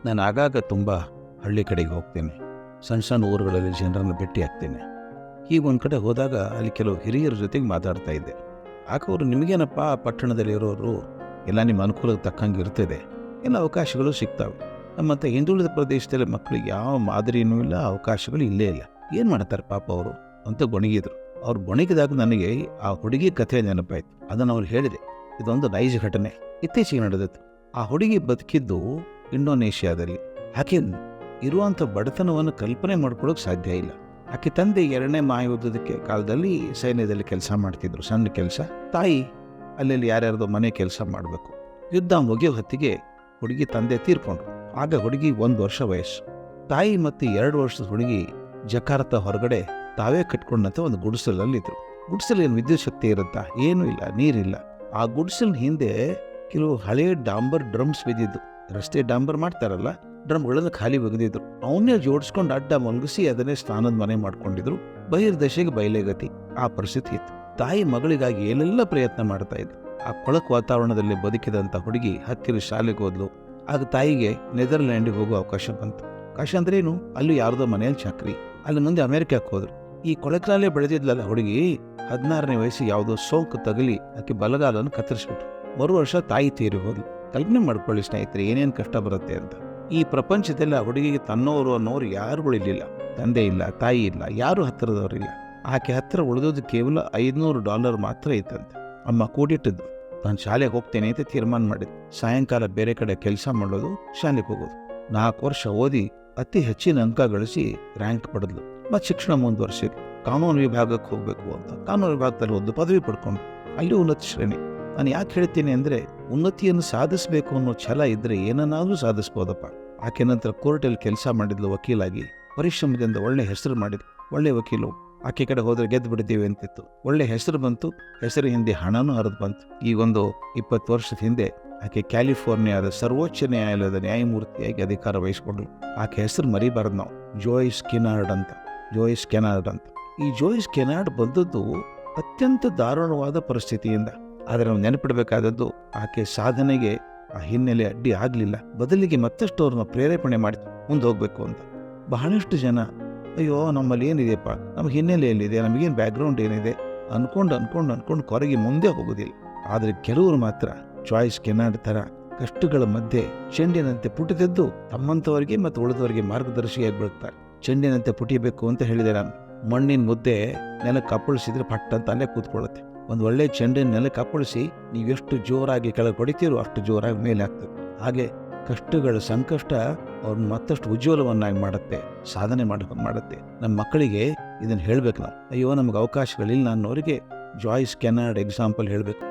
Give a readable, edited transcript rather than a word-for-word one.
ನಾನು ಆಗಾಗ ತುಂಬ ಹಳ್ಳಿ ಕಡೆಗೆ ಹೋಗ್ತೇನೆ. ಸಣ್ಣ ಸಣ್ಣ ಊರುಗಳಲ್ಲಿ ಜನರನ್ನು ಭೇಟಿ ಆಗ್ತೇನೆ. ಈಗ ಒಂದು ಕಡೆ ಹೋದಾಗ ಅಲ್ಲಿ ಕೆಲವು ಹಿರಿಯರ ಜೊತೆಗೆ ಮಾತಾಡ್ತಾ ಇದ್ದೆ. ಆಗ ಅವರು, ನಿಮಗೇನಪ್ಪ ಪಟ್ಟಣದಲ್ಲಿರೋರು ಎಲ್ಲ ನಿಮ್ಮ ಅನುಕೂಲಕ್ಕೆ ತಕ್ಕಂಗೆ ಇರ್ತದೆ, ಎಲ್ಲ ಅವಕಾಶಗಳು ಸಿಗ್ತವೆ. ಮತ್ತು ಹಿಂದುಳಿದ ಪ್ರದೇಶದಲ್ಲಿ ಮಕ್ಕಳಿಗೆ ಯಾವ ಮಾದರಿಯೂ ಇಲ್ಲ, ಅವಕಾಶಗಳು ಇಲ್ಲೇ ಇಲ್ಲ. ಏನು ಮಾಡ್ತಾರೆ ಪಾಪ ಅವರು ಅಂತ ಗೊಣಗಿದ್ರು. ಅವ್ರು ಗೊಣಗಿದಾಗ ನನಗೆ ಆ ಹುಡುಗಿ ಕಥೆ ನೆನಪಾಯ್ತು. ಅದನ್ನು ಅವ್ರು ಹೇಳಿದೆ. ಇದೊಂದು ನೈಜ ಘಟನೆ, ಇತ್ತೀಚೆಗೆ ನಡೆದಿತ್ತು. ಆ ಹುಡುಗಿ ಬದುಕಿದ್ದು ಇಂಡೋನೇಷ್ಯಾದಲ್ಲಿ. ಆಕೆ ಇರುವಂಥ ಬಡತನವನ್ನು ಕಲ್ಪನೆ ಮಾಡ್ಕೊಳ್ಳೋಕೆ ಸಾಧ್ಯ ಇಲ್ಲ. ಆಕೆ ತಂದೆ 2ನೇ ಮಹಾಯುದ್ಧದಕ್ಕೆ ಕಾಲದಲ್ಲಿ ಸೈನ್ಯದಲ್ಲಿ ಕೆಲಸ ಮಾಡ್ತಿದ್ರು, ಸಣ್ಣ ಕೆಲಸ. ತಾಯಿ ಅಲ್ಲೆಲ್ಲಿ ಯಾರ್ಯಾರ್ದೋ ಮನೆ ಕೆಲಸ ಮಾಡಬೇಕು. ಯುದ್ಧ ಮುಗಿಯೋ ಹೊತ್ತಿಗೆ ಹುಡುಗಿ ತಂದೆ ತೀರ್ಕೊಂಡ್ರು. ಆಗ ಹುಡುಗಿ 1 ವರ್ಷ ವಯಸ್ಸು. ತಾಯಿ ಮತ್ತು 2 ವರ್ಷದ ಹುಡುಗಿ ಜಕಾರ್ತ ಹೊರಗಡೆ ತಾವೇ ಕಟ್ಕೊಂಡಂತೆ ಒಂದು ಗುಡಿಸಲಲ್ಲಿದ್ರು. ಗುಡಿಸಲು ಏನು ವಿದ್ಯುತ್ ಶಕ್ತಿ ಇರುತ್ತಾ? ಏನೂ ಇಲ್ಲ, ನೀರಿಲ್ಲ. ಆ ಗುಡಿಸಲಿನ ಹಿಂದೆ ಕೆಲವು ಹಳೆಯ ಡಾಂಬರ್ ಡ್ರಮ್ಸ್ ಬಿದ್ದಿದ್ದು. ರಸ್ತೆ ಡಾಂಬರ್ ಮಾಡ್ತಾರಲ್ಲ, ಡ್ರಮ್ಗಳನ್ನು ಖಾಲಿ ಒಗೆದಿದ್ರು. ಅವನ್ನೇ ಜೋಡಿಸ್ಕೊಂಡು ಅಡ್ಡ ಮಲಗಿಸಿ ಅದನ್ನೇ ಸ್ನಾನದ ಮನೆ ಮಾಡ್ಕೊಂಡಿದ್ರು. ಬಹಿರ್ದಶೆಗೆ ಬಯಲೆಗತಿ ಆ ಪರಿಸ್ಥಿತಿ ಇತ್ತು. ತಾಯಿ ಮಗಳಿಗಾಗಿ ಏನೆಲ್ಲ ಪ್ರಯತ್ನ ಮಾಡ್ತಾ ಇದ್ರು. ಆ ಕೊಳಕು ವಾತಾವರಣದಲ್ಲಿ ಬದುಕಿದಂಥ ಹುಡುಗಿ ಹತ್ತಿರ ಶಾಲೆಗೆ ಹೋದ್ಲು. ಆಗ ತಾಯಿಗೆ ನೆದರ್ಲ್ಯಾಂಡಿಗೆ ಹೋಗೋ ಅವಕಾಶ ಬಂತು. ಅವಕಾಶ ಅಂದ್ರೆ ಏನು? ಅಲ್ಲಿ ಯಾರ್ದೋ ಮನೆಯಲ್ಲಿ ಚಾಕ್ರಿ. ಅಲ್ಲಿ ಮುಂದೆ ಅಮೆರಿಕಕ್ಕೆ ಹೋದ್ರು. ಈ ಕೊಳಕಿನಲ್ಲೇ ಬೆಳೆದಿದ್ಲಲ್ಲ ಹುಡುಗಿ, 16ನೇ ವಯಸ್ಸು ಯಾವುದೋ ಸೋಂಕು ತಗಲಿ ಆಕೆ ಬಲಗಾಲನ್ನು ಕತ್ತರಿಸ್ಬಿಟ್ರು. ವರ್ಷ ತಾಯಿ ತೀರಿ ಹೋದ್ಲು. ಕಲ್ಪನೆ ಮಾಡ್ಕೊಳ್ಳಿ ಸ್ನೇಹಿತರೆ, ಏನೇನು ಕಷ್ಟ ಬರುತ್ತೆ ಅಂತ. ಈ ಪ್ರಪಂಚದಲ್ಲಿ ಆ ಹುಡುಗಿಗೆ ತನ್ನೋರು ಅನ್ನೋರು ಯಾರುಗಳು ಇರಲಿಲ್ಲ. ತಂದೆ ಇಲ್ಲ, ತಾಯಿ ಇಲ್ಲ, ಯಾರು ಹತ್ತಿರದವರಿಲ್ಲ. ಆಕೆ ಹತ್ತಿರ ಉಳಿದೋದು ಕೇವಲ $500 ಮಾತ್ರ ಇತ್ತಂತೆ. ಅಮ್ಮ ಕೂಡಿಟ್ಟಿದ್ದು. ನಾನು ಶಾಲೆಗೆ ಹೋಗ್ತೇನೆ ಅಂತ ತೀರ್ಮಾನ ಮಾಡಿದ್ದು. ಸಾಯಂಕಾಲ ಬೇರೆ ಕಡೆ ಕೆಲಸ ಮಾಡೋದು, ಶಾಲೆಗೆ ಹೋಗೋದು. 4 ವರ್ಷ ಓದಿ ಅತಿ ಹೆಚ್ಚಿನ ಅಂಕ ಗಳಿಸಿ ರ್ಯಾಂಕ್ ಪಡೆದ್ಲು. ಮತ್ತು ಶಿಕ್ಷಣ ಮುಂದುವರಿಸಿದ್ಲು. ಕಾನೂನು ವಿಭಾಗಕ್ಕೆ ಹೋಗಬೇಕು ಅಂತ ಕಾನೂನು ವಿಭಾಗದಲ್ಲಿ ಒಂದು ಪದವಿ ಪಡ್ಕೊಂಡು ಅಲ್ಲಿ ಉನ್ನತ ಶ್ರೇಣಿ. ನಾನು ಯಾಕೆ ಹೇಳ್ತೀನಿ ಅಂದರೆ, ಉನ್ನತಿಯನ್ನು ಸಾಧಿಸಬೇಕು ಅನ್ನೋ ಛಲ ಇದ್ದರೆ ಏನನ್ನಾದರೂ ಸಾಧಿಸ್ಬೋದಪ್ಪ. ಆಕೆ ನಂತರ ಕೋರ್ಟಲ್ಲಿ ಕೆಲಸ ಮಾಡಿದ್ಲು ವಕೀಲಾಗಿ. ಪರಿಶ್ರಮದಿಂದ ಒಳ್ಳೆ ಹೆಸರು ಮಾಡಿದ್ಲು. ಒಳ್ಳೆ ವಕೀಲು. ಆಕೆ ಕಡೆ ಹೋದರೆ ಗೆದ್ದು ಬಿಡ್ತೀವಿ ಅಂತಿತ್ತು. ಒಳ್ಳೆ ಹೆಸರು ಬಂತು. ಹೆಸರು ಹಿಂದೆ ಹಣನೂ ಹರಿದು ಬಂತು. ಈಗೊಂದು 20 ವರ್ಷದ ಹಿಂದೆ ಆಕೆ ಕ್ಯಾಲಿಫೋರ್ನಿಯಾದ ಸರ್ವೋಚ್ಚ ನ್ಯಾಯಾಲಯದ ನ್ಯಾಯಮೂರ್ತಿಯಾಗಿ ಅಧಿಕಾರ ವಹಿಸಿಕೊಂಡ್ರು. ಆಕೆ ಹೆಸರು ಮರಿಬಾರ್ದು ನಾವು. ಜೋಯಿಸ್ ಕೆನಾರ್ಡ್ ಅಂತ. ಈ ಜೋಯಿಸ್ ಕೆನಾರ್ಡ್ ಬಂದದ್ದು ಅತ್ಯಂತ ದಾರುಣವಾದ ಪರಿಸ್ಥಿತಿಯಿಂದ. ಆದರೆ ನಾವು ನೆನಪಿಡಬೇಕಾದದ್ದು, ಆಕೆ ಸಾಧನೆಗೆ ಆ ಹಿನ್ನೆಲೆ ಅಡ್ಡಿ ಆಗಲಿಲ್ಲ. ಬದಲಿಗೆ ಮತ್ತಷ್ಟು ಅವ್ರನ್ನ ಪ್ರೇರೇಪಣೆ ಮಾಡಿತು ಮುಂದೆ ಹೋಗ್ಬೇಕು ಅಂತ. ಬಹಳಷ್ಟು ಜನ, ಅಯ್ಯೋ ನಮ್ಮಲ್ಲಿ ಏನಿದೆಯಪ್ಪ, ನಮ್ಮ ಹಿನ್ನೆಲೆ ಎಲ್ಲಿದೆ, ನಮಗೇನು ಬ್ಯಾಕ್ಗ್ರೌಂಡ್ ಏನಿದೆ ಅನ್ಕೊಂಡು ಕೊರಗಿ ಮುಂದೆ ಹೋಗೋದಿಲ್ಲ. ಆದರೆ ಕೆಲವರು ಮಾತ್ರ ಜಾಯ್ಸ್ ಕೆನಾರ್ಡ್ ಥರ ಕಷ್ಟಗಳ ಮಧ್ಯೆ ಚೆಂಡಿನಂತೆ ಪುಟಿದೆದ್ದು ತಮ್ಮಂಥವರಿಗೆ ಮತ್ತು ಉಳಿದವರಿಗೆ ಮಾರ್ಗದರ್ಶಿಯಾಗಿ ಬೀಳ್ತಾರೆ. ಚೆಂಡಿನಂತೆ ಪುಟಿಬೇಕು ಅಂತ ಹೇಳಿದೆ ನಾನು. ಮಣ್ಣಿನ ಮುದ್ದೆ ನೆಲಕ್ಕೆ ಅಪ್ಪಳಿಸಿದ್ರೆ ಪಟ್ಟ ಅಂತ ಅಲ್ಲೇ ಕೂತ್ಕೊಳ್ಳುತ್ತೆ. ಒಂದು ಒಳ್ಳೆ ಚೆಂಡಿನ ನೆಲಕ್ಕೆ ಅಪ್ಪಳಿಸಿ ನೀವೆಷ್ಟು ಜೋರಾಗಿ ಕೆಳಗೆ ಹೊಡಿತೀರೋ ಅಷ್ಟು ಜೋರಾಗಿ ಮೇಲೆ ಆಗ್ತದೆ. ಹಾಗೆ ಕಷ್ಟಗಳ ಸಂಕಷ್ಟ ಅವ್ರನ್ನ ಮತ್ತಷ್ಟು ಉಜ್ವಲವನ್ನಾಗಿ ಮಾಡುತ್ತೆ, ಸಾಧನೆ ಮಾಡುತ್ತೆ. ನಮ್ಮ ಮಕ್ಕಳಿಗೆ ಇದನ್ನು ಹೇಳಬೇಕು ನಾವು. ಅಯ್ಯೋ ನಮ್ಗೆ ಅವಕಾಶಗಳಿಲ್ಲ ಅನ್ನೋರಿಗೆ ಜಾಯ್ಸ್ ಕೆನಾರ್ಡ್ ಎಕ್ಸಾಂಪಲ್ ಹೇಳಬೇಕು.